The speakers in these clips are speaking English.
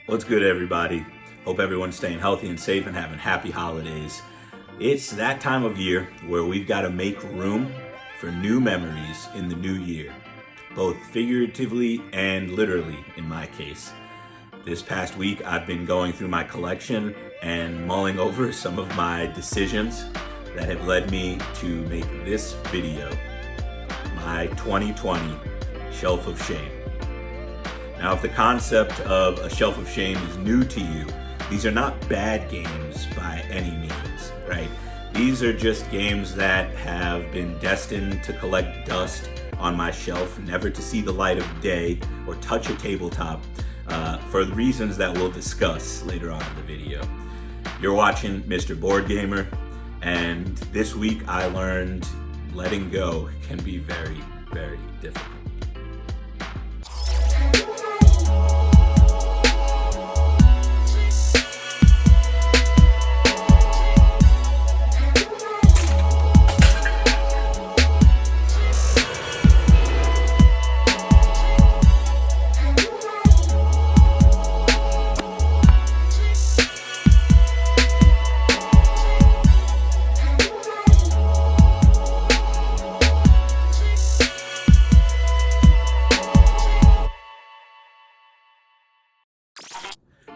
What's good, everybody? Hope everyone's staying healthy and safe and having happy holidays. It's that time of year where we've got to make room for new memories in the new year, both figuratively and literally in my case. This past week, I've been going through my collection and mulling over some of my decisions that have led me to make this video, my 2020 Shelf of Shame. Now, if the concept of a shelf of shame is new to you, these are not bad games by any means, right? These are just games that have been destined to collect dust on my shelf, never to see the light of day or touch a tabletop for the reasons that we'll discuss later on in the video. You're watching Mr. Board Gamer, and this week I learned letting go can be very, very difficult.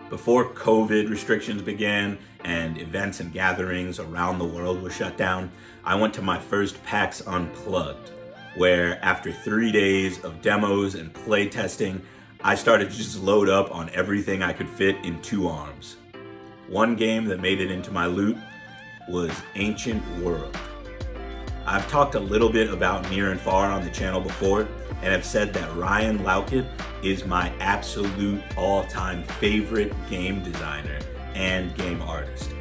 Before COVID restrictions began and events and gatherings around the world were shut down, I went to my first PAX Unplugged, where after 3 days of demos and play testing, I started to just load up on everything I could fit in 2 arms. One game that made it into my loot was Ancient World. I've talked a little bit about Near and Far on the channel before, and have said that Ryan Laukat is my absolute all-time favorite game designer and game artist.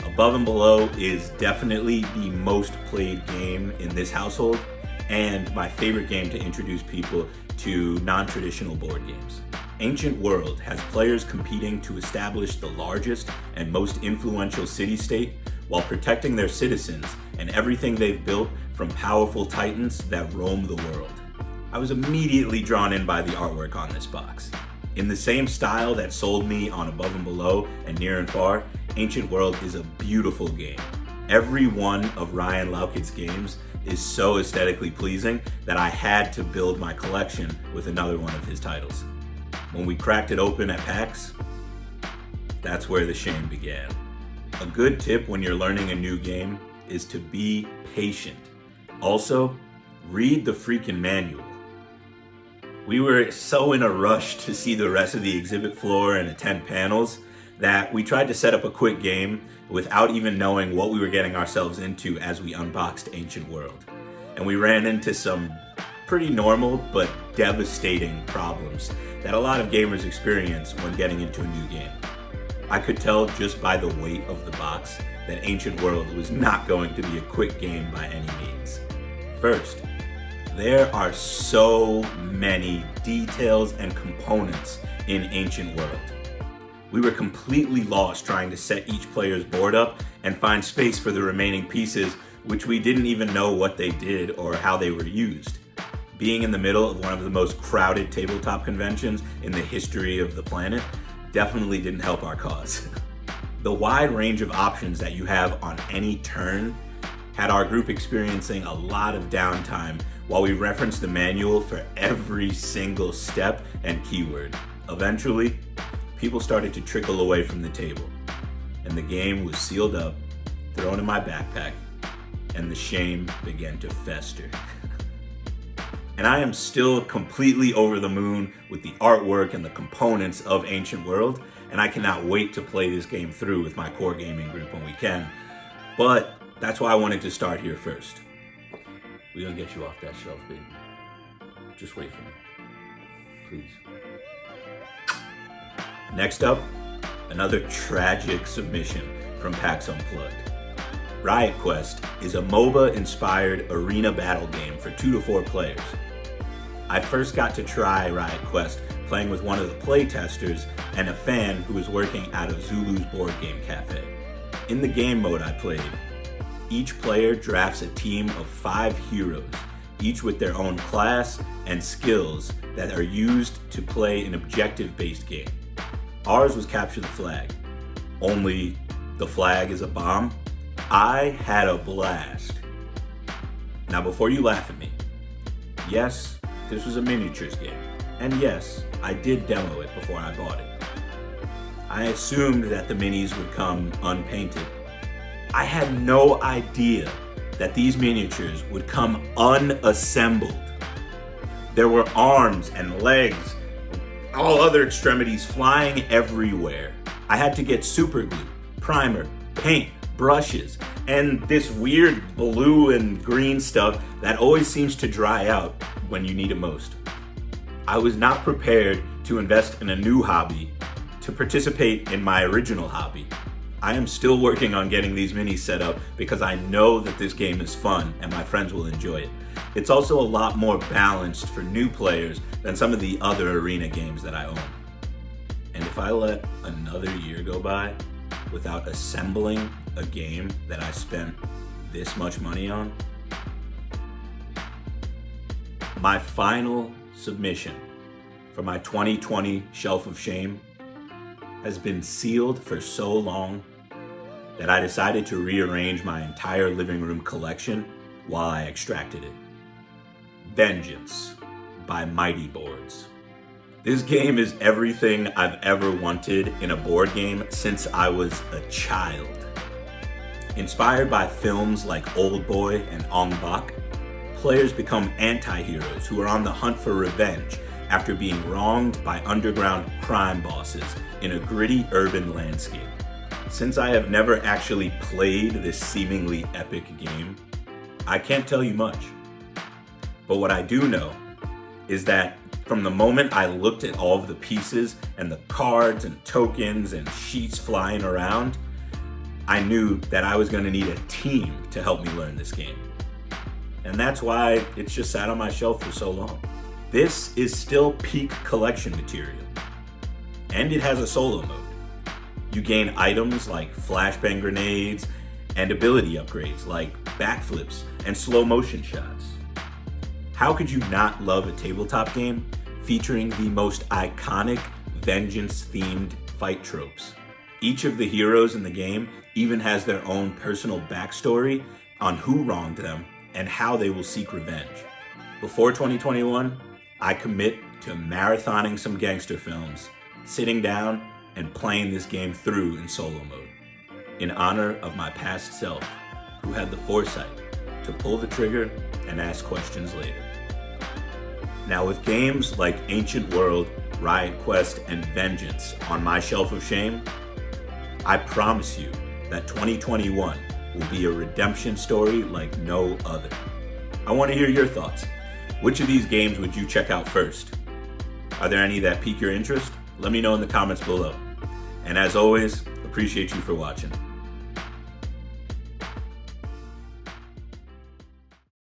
Above and Below is definitely the most played game in this household, and my favorite game to introduce people to non-traditional board games. Ancient World has players competing to establish the largest and most influential city-state while protecting their citizens and everything they've built from powerful titans that roam the world. I was immediately drawn in by the artwork on this box. In the same style that sold me on Above and Below and Near and Far, Ancient World is a beautiful game. Every one of Ryan Laukat's games is so aesthetically pleasing that I had to build my collection with another one of his titles. When we cracked it open at PAX, that's where the shame began. A good tip when you're learning a new game is to be patient. Also, read the freaking manual. We were so in a rush to see the rest of the exhibit floor and attend panels that we tried to set up a quick game without even knowing what we were getting ourselves into as we unboxed Ancient World. And we ran into some pretty normal but devastating problems that a lot of gamers experience when getting into a new game. I could tell just by the weight of the box that Ancient World was not going to be a quick game by any means. First, there are so many details and components in Ancient World. We were completely lost trying to set each player's board up and find space for the remaining pieces, which we didn't even know what they did or how they were used. Being in the middle of one of the most crowded tabletop conventions in the history of the planet definitely didn't help our cause. The wide range of options that you have on any turn had our group experiencing a lot of downtime while we referenced the manual for every single step and keyword. Eventually, people started to trickle away from the table, and the game was sealed up, thrown in my backpack, and the shame began to fester. And I am still completely over the moon with the artwork and the components of Ancient World, and I cannot wait to play this game through with my core gaming group when we can. But that's why I wanted to start here first. We're gonna get you off that shelf, baby. Just wait for me, please. Next up, another tragic submission from PAX Unplugged. Riot Quest is a MOBA-inspired arena battle game for 2 to 4 players. I first got to try Riot Quest playing with one of the playtesters and a fan who was working out of Zulu's Board Game Cafe. In the game mode I played, each player drafts a team of 5 heroes, each with their own class and skills that are used to play an objective-based game. Ours was capture the flag. Only the flag is a bomb. I had a blast. Now before you laugh at me, yes, this was a miniatures game. And yes, I did demo it before I bought it. I assumed that the minis would come unpainted. I had no idea that these miniatures would come unassembled. There were arms and legs, all other extremities flying everywhere. I had to get super glue, primer, paint, brushes, and this weird blue and green stuff that always seems to dry out when you need it most. I was not prepared to invest in a new hobby to participate in my original hobby. I am still working on getting these minis set up because I know that this game is fun and my friends will enjoy it. It's also a lot more balanced for new players than some of the other arena games that I own. And if I let another year go by without assembling a game that I spent this much money on, my final submission for my 2020 Shelf of Shame has been sealed for so long that I decided to rearrange my entire living room collection while I extracted it. Vengeance by Mighty Boards. This game is everything I've ever wanted in a board game since I was a child. Inspired by films like Old Boy and Ong Bak, players become anti-heroes who are on the hunt for revenge after being wronged by underground crime bosses in a gritty urban landscape. Since I have never actually played this seemingly epic game, I can't tell you much. But what I do know is that from the moment I looked at all of the pieces and the cards and tokens and sheets flying around, I knew that I was going to need a team to help me learn this game. And that's why it's just sat on my shelf for so long. This is still peak collection material. And it has a solo mode. You gain items like flashbang grenades and ability upgrades like backflips and slow motion shots. How could you not love a tabletop game featuring the most iconic vengeance-themed fight tropes? Each of the heroes in the game even has their own personal backstory on who wronged them and how they will seek revenge. Before 2021, I commit to marathoning some gangster films, sitting down and playing this game through in solo mode, in honor of my past self, who had the foresight to pull the trigger and ask questions later. Now with games like Ancient World, Riot Quest, and Vengeance on my Shelf of Shame, I promise you that 2021 will be a redemption story like no other. I want to hear your thoughts. Which of these games would you check out first? Are there any that pique your interest? Let me know in the comments below. And as always, appreciate you for watching.